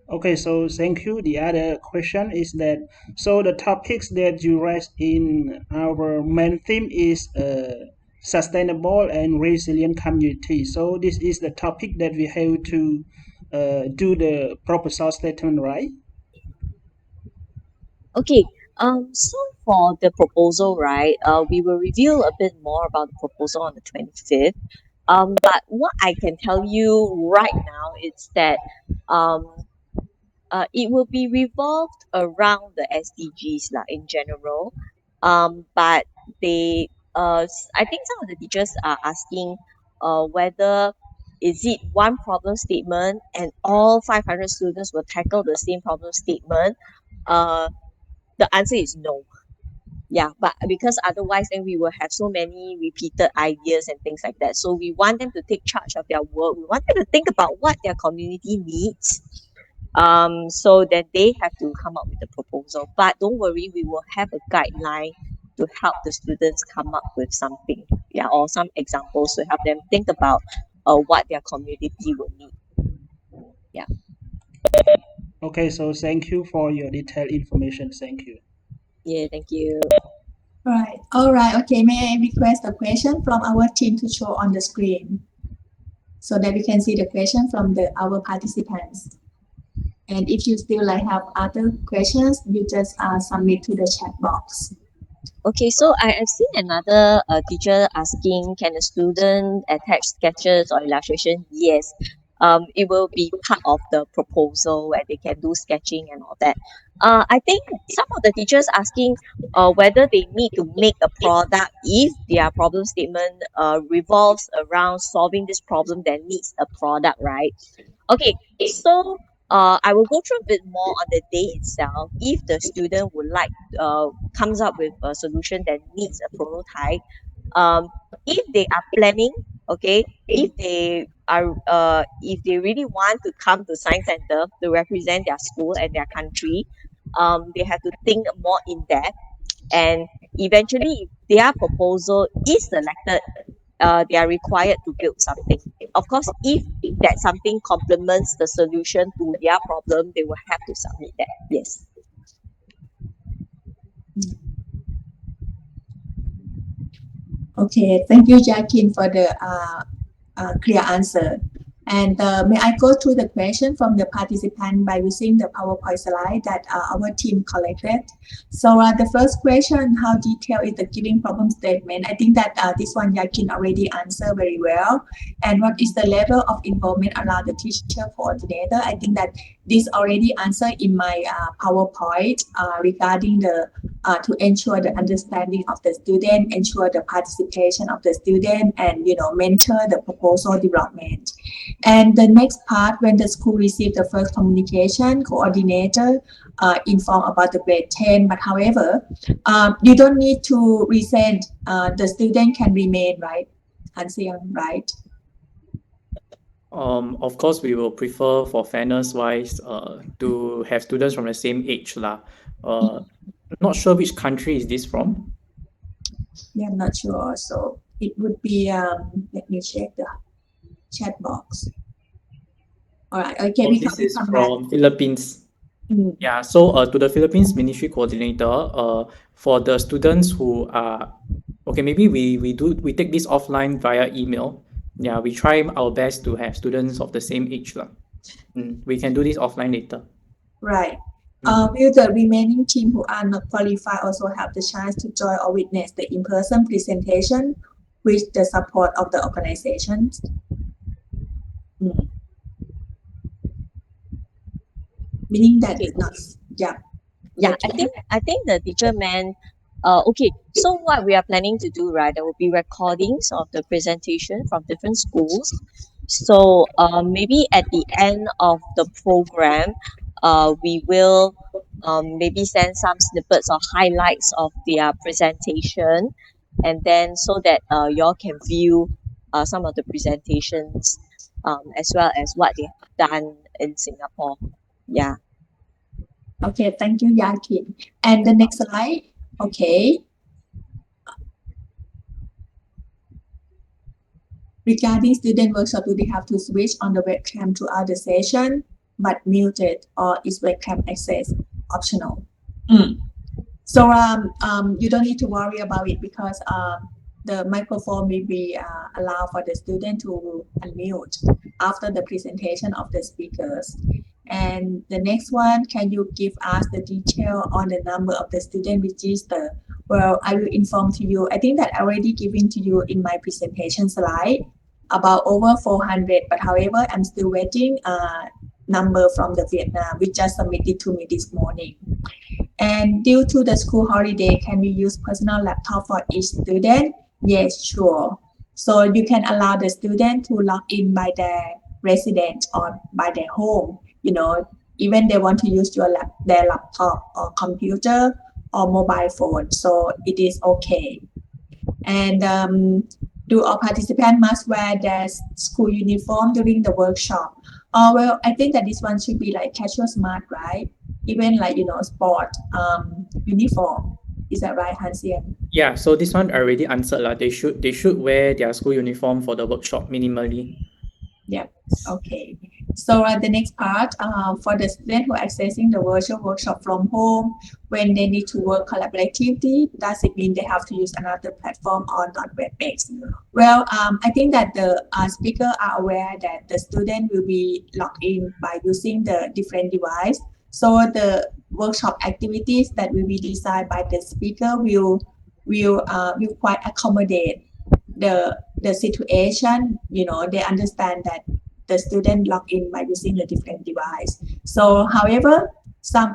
[SPEAKER 5] Okay, so thank you. The other question is that, so the topics that you raised in our main theme is sustainable and resilient community. So this is the topic that we have to do the proposal statement, right?
[SPEAKER 3] Okay. So for the proposal, right, we will reveal a bit more about the proposal on the 25th. But what I can tell you right now is that it will be revolved around the SDGs in general. But they I think some of the teachers are asking whether is it one problem statement and all 500 students will tackle the same problem statement. The answer is no. Yeah, but because otherwise then we will have so many repeated ideas and things like that. So we want them to take charge of their work. We want them to think about what their community needs. So that they have to come up with a proposal. But don't worry, we will have a guideline to help the students come up with something, or some examples to help them think about what their community will need. Yeah.
[SPEAKER 5] Okay, so thank you for your detailed information. Thank you.
[SPEAKER 3] Yeah, thank you.
[SPEAKER 1] Right. All right. Okay. May I request a question from our team to show on the screen so that we can see the question from our participants. And if you still have other questions, you just submit to the chat box.
[SPEAKER 3] Okay, so I have seen another teacher asking, can a student attach sketches or illustration? Yes. it will be part of the proposal where they can do sketching and all that. I think some of the teachers asking whether they need to make a product if their problem statement revolves around solving this problem that needs a product, right? Okay, so I will go through a bit more on the day itself. If the student would like comes up with a solution that needs a prototype, if they are planning, okay, if they really want to come to Science Center to represent their school and their country, they have to think more in depth, and eventually if their proposal is selected, they are required to build something. Of course, if that something complements the solution to their problem, they will have to submit that. Yes.
[SPEAKER 1] Okay, thank you, Jacqueline, for the clear answer. And may I go through the question from the participant by using the PowerPoint slide that our team collected. So the first question, how detailed is the giving problem statement? I think that this one Yakin already answered very well. And what is the level of involvement around the teacher coordinator? I think that this already answered in my PowerPoint regarding the to ensure the understanding of the student, ensure the participation of the student, and mentor the proposal development. And the next part, when the school received the first communication, coordinator inform about the grade 10. But however, you don't need to resend. The student can remain, right? Right?
[SPEAKER 2] Of course, we will prefer for fairness wise to have students from the same age lah. Not sure which country is this from.
[SPEAKER 1] Yeah, I'm not sure. So it would be let me check the chat box. All right. Okay.
[SPEAKER 2] This is from Philippines. Yeah. So to the Philippines Ministry Coordinator, for the students who are okay, maybe we take this offline via email. Yeah, we try our best to have students of the same age lah. We can do this offline later.
[SPEAKER 1] Right. Will the remaining team who are not qualified also have the chance to join or witness the in-person presentation with the support of the organizations? Meaning that it's not, yeah.
[SPEAKER 3] Yeah, I think the teacher meant, okay, so what we are planning to do, right, there will be recordings of the presentation from different schools. So maybe at the end of the program, we will maybe send some snippets or highlights of their presentation, and then so that y'all can view some of the presentations as well as what they have done in Singapore. Yeah.
[SPEAKER 1] Okay, thank you, Yakin. And the next slide. Okay. Regarding student workshop, do they have to switch on the webcam throughout the session, but muted, or is webcam access optional? So you don't need to worry about it because the microphone will be allowed for the student to unmute after the presentation of the speakers. And the next one, can you give us the detail on the number of the student registered? Well, I will inform to you. I think that I already given to you in my presentation slide about over 400. But however, I'm still waiting number from the Vietnam, which just submitted to me this morning. And due to the school holiday, can we use personal laptop for each student? Yes, sure. So you can allow the student to log in by their residence or by their home. Even they want to use their laptop or computer or mobile phone. So it is okay. And do all participants must wear their school uniform during the workshop? Well, I think that this one should be like casual smart, right? Even like, sport uniform. Is that right, Hansian?
[SPEAKER 2] Yeah, so this one I already answered lah. They should wear their school uniform for the workshop minimally.
[SPEAKER 1] Yeah. Okay. So the next part, for the students who are accessing the virtual workshop from home, when they need to work collaboratively, does it mean they have to use another platform or not web-based? Well, I think that the speakers are aware that the student will be logged in by using the different device. So the workshop activities that will be designed by the speaker will quite accommodate the situation. They understand that the student log in by using a different device. So, however, some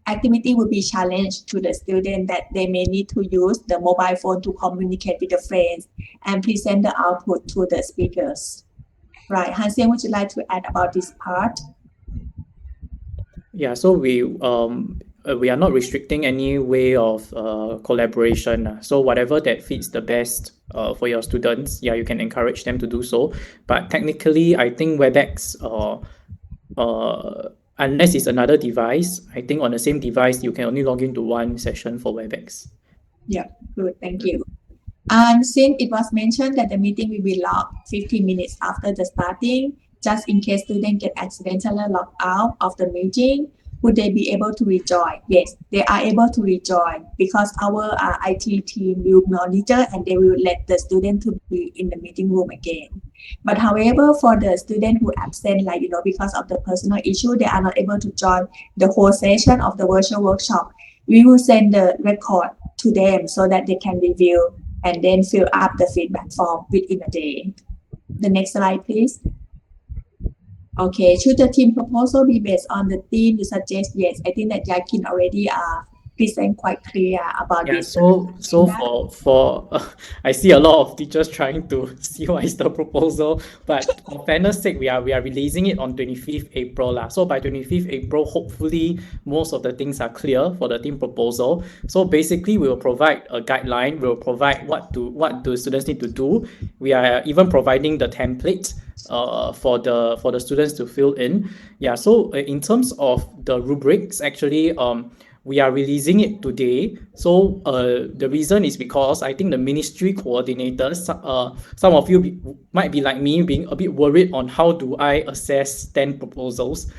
[SPEAKER 1] activity will be challenged to the student that they may need to use the mobile phone to communicate with the friends and present the output to the speakers. Right, Hansen, would you like to add about this part?
[SPEAKER 2] Yeah, so we are not restricting any way of collaboration. So whatever that fits the best for your students, yeah, you can encourage them to do so. But technically, I think WebEx, unless it's another device, I think on the same device, you can only log into one session for WebEx.
[SPEAKER 1] Yeah, good, thank you. And since it was mentioned that the meeting will be logged 15 minutes after the starting, just in case students get accidentally logged out of the meeting, would they be able to rejoin? Yes, they are able to rejoin because our IT team will monitor and they will let the student to be in the meeting room again. But however, for the student who absent, like, because of the personal issue, they are not able to join the whole session of the virtual workshop. We will send the record to them so that they can review and then fill up the feedback form within a day. The next slide, please. Okay, should the team proposal be based on the theme you suggest? Yes, I think that Yakin already present quite clear about
[SPEAKER 2] Yeah,
[SPEAKER 1] this.
[SPEAKER 2] so for I see a lot of teachers trying to see what is the proposal, but for fairness sake, we are releasing it on 25th April lah. So by 25th April, hopefully most of the things are clear for the team proposal. So basically, we will provide a guideline. We will provide what do students need to do. We are even providing the template for the students to fill in. Yeah. So in terms of the rubrics, actually, we are releasing it today. So the reason is because I think the ministry coordinators, some of you might be like me, being a bit worried on how do I assess 10 proposals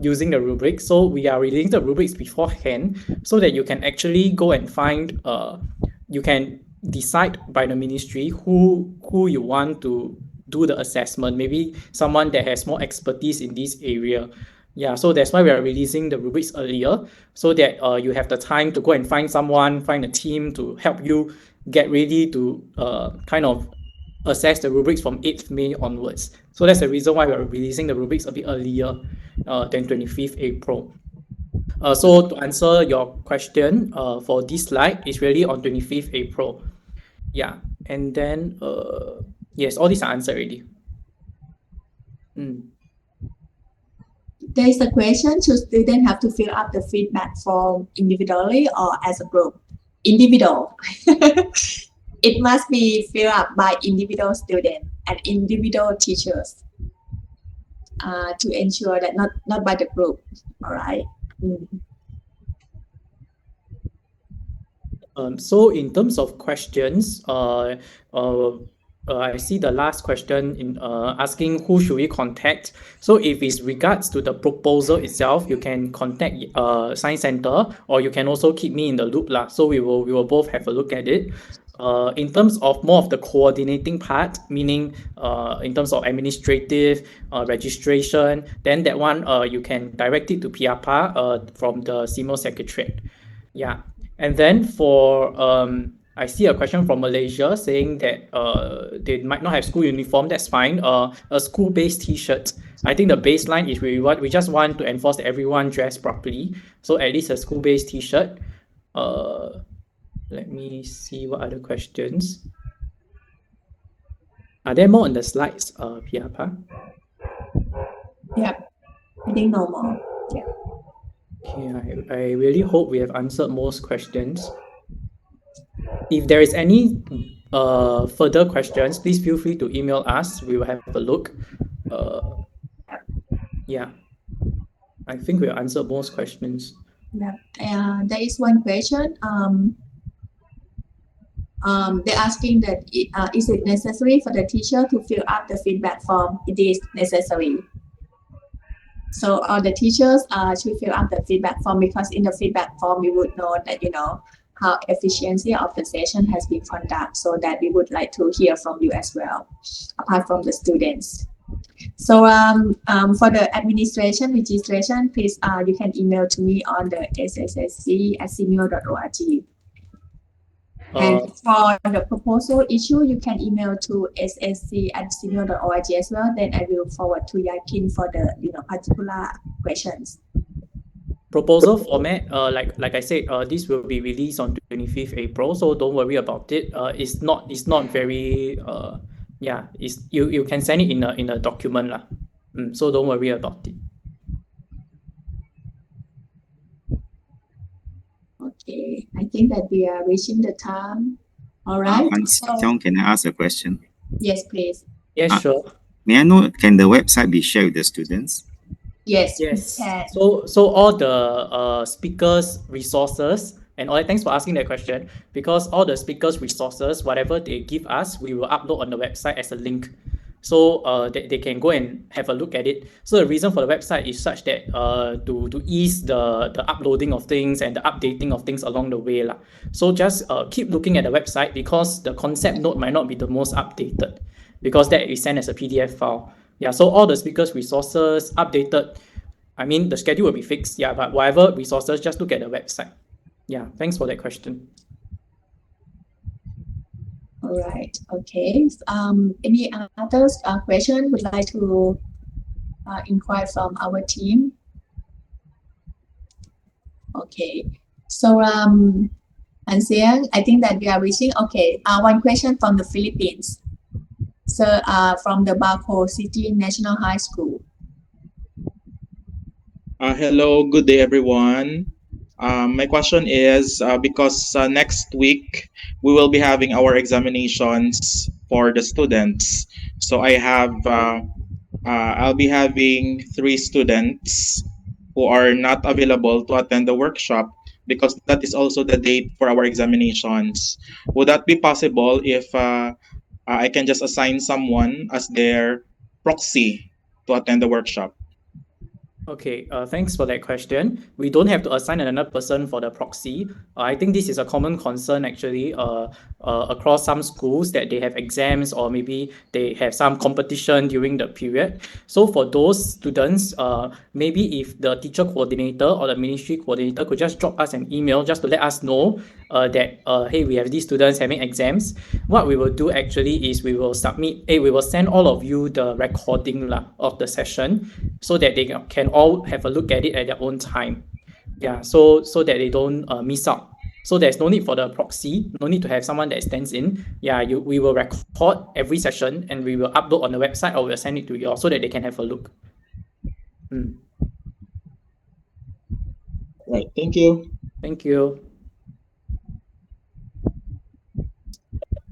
[SPEAKER 2] using the rubrics. So we are releasing the rubrics beforehand so that you can actually go and find, you can decide by the ministry who you want to do the assessment, maybe someone that has more expertise in this area. Yeah, so that's why we are releasing the rubrics earlier, so that you have the time to go and find a team to help you get ready to kind of assess the rubrics from 8th May onwards. So that's the reason why we are releasing the rubrics a bit earlier than 25th April. So to answer your question, for this slide, it's really on 25th April. Yeah, and then yes, all these are answered already.
[SPEAKER 1] There is a question, should students have to fill up the feedback form individually or as a group? Individual. It must be filled up by individual students and individual teachers to ensure that not by the group. All right.
[SPEAKER 2] So in terms of questions, I see the last question in asking who should we contact. So if it's regards to the proposal itself, you can contact Science Center, or you can also keep me in the loop lah. So we will both have a look at it. In terms of more of the coordinating part, meaning in terms of administrative registration, then that one you can direct it to PIAPA from the SEAMEO Secretariat. Yeah, and then for I see a question from Malaysia saying that they might not have school uniform. That's fine. A school-based T-shirt. I think the baseline is we just want to enforce that everyone dress properly. So at least a school-based T-shirt. Let me see what other questions. Are there more on the slides, Piapa?
[SPEAKER 1] Yeah, I think no more. Yeah.
[SPEAKER 2] Okay, I really hope we have answered most questions. If there is any further questions, please feel free to email us. We will have a look. Yeah, I think we'll answer most questions.
[SPEAKER 1] Yeah, there is one question. They're asking that is it necessary for the teacher to fill up the feedback form? It is necessary. So all the teachers should fill up the feedback form, because in the feedback form we would know that how efficiency of the session has been conducted, so that we would like to hear from you as well, apart from the students. So for the administration registration, please you can email to me on the sssc@seameo.org. And for the proposal issue, you can email to ssc@seameo.org as well. Then I will forward to Yakin for the particular questions.
[SPEAKER 2] Proposal format, like I said, this will be released on 25th April, so don't worry about it. It's not very you can send it in a document lah. So don't worry about it.
[SPEAKER 1] Okay, I think that we are reaching the time. All right.
[SPEAKER 6] John, can I ask a question?
[SPEAKER 1] Yes, please.
[SPEAKER 2] Yes, sure.
[SPEAKER 6] May I know, can the website be shared with the students?
[SPEAKER 1] Yes.
[SPEAKER 2] Yes.
[SPEAKER 1] We can.
[SPEAKER 2] So all the speakers' resources and all. Thanks for asking that question, because all the speakers' resources, whatever they give us, we will upload on the website as a link. So they can go and have a look at it. So the reason for the website is such that to ease the uploading of things and the updating of things along the way lah. So just keep looking at the website, because the concept note might not be the most updated, because that is sent as a PDF file. Yeah, so all the speakers' resources updated. I mean, the schedule will be fixed. Yeah, but whatever resources, just look at the website. Yeah, thanks for that question.
[SPEAKER 1] All right. Okay. Any other question would like to inquire from our team? Okay. So Ansiang, I think that we are reaching. Okay. One question from the Philippines. So from the Baco City National High School.
[SPEAKER 7] Hello, good day, everyone. My question is, because next week we will be having our examinations for the students. So I'll be having 3 students who are not available to attend the workshop, because that is also the date for our examinations. Would that be possible if I can just assign someone as their proxy to attend the workshop?
[SPEAKER 2] Okay, thanks for that question. We don't have to assign another person for the proxy. I think this is a common concern actually across some schools, that they have exams or maybe they have some competition during the period. So for those students, maybe if the teacher coordinator or the ministry coordinator could just drop us an email just to let us know that hey, we have these students having exams. What we will do actually is we will send all of you the recording of the session, so that they can all have a look at it at their own time. Yeah, so that they don't miss out. So there's no need for the proxy, no need to have someone that stands in. Yeah, we will record every session and we will upload on the website, or we'll send it to you all so that they can have a look.
[SPEAKER 7] Right, thank you.
[SPEAKER 2] Thank you.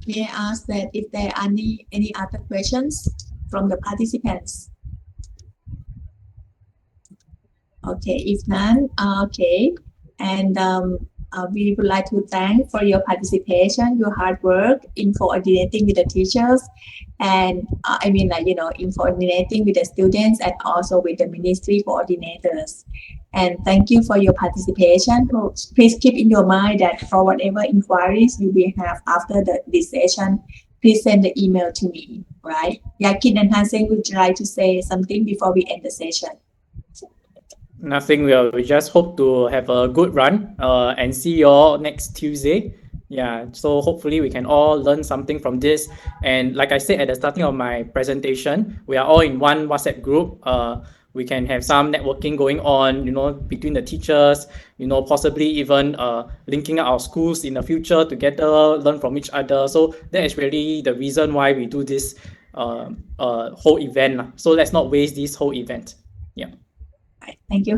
[SPEAKER 1] May I ask that if there are any other questions from the participants? Okay, if none, okay. And we would like to thank for your participation, your hard work in coordinating with the teachers, and in coordinating with the students and also with the ministry coordinators. And thank you for your participation. Please keep in your mind that for whatever inquiries you will have after this session, please send the email to me, right? Yakin and Hanseng, would you like to say something before we end the session?
[SPEAKER 2] Nothing. We just hope to have a good run and see you all next Tuesday. Yeah, so hopefully we can all learn something from this. And like I said at the starting of my presentation, we are all in one WhatsApp group. We can have some networking going on, between the teachers, possibly even linking our schools in the future together, learn from each other. So that is really the reason why we do this whole event. So let's not waste this whole event. Yeah.
[SPEAKER 1] Thank you.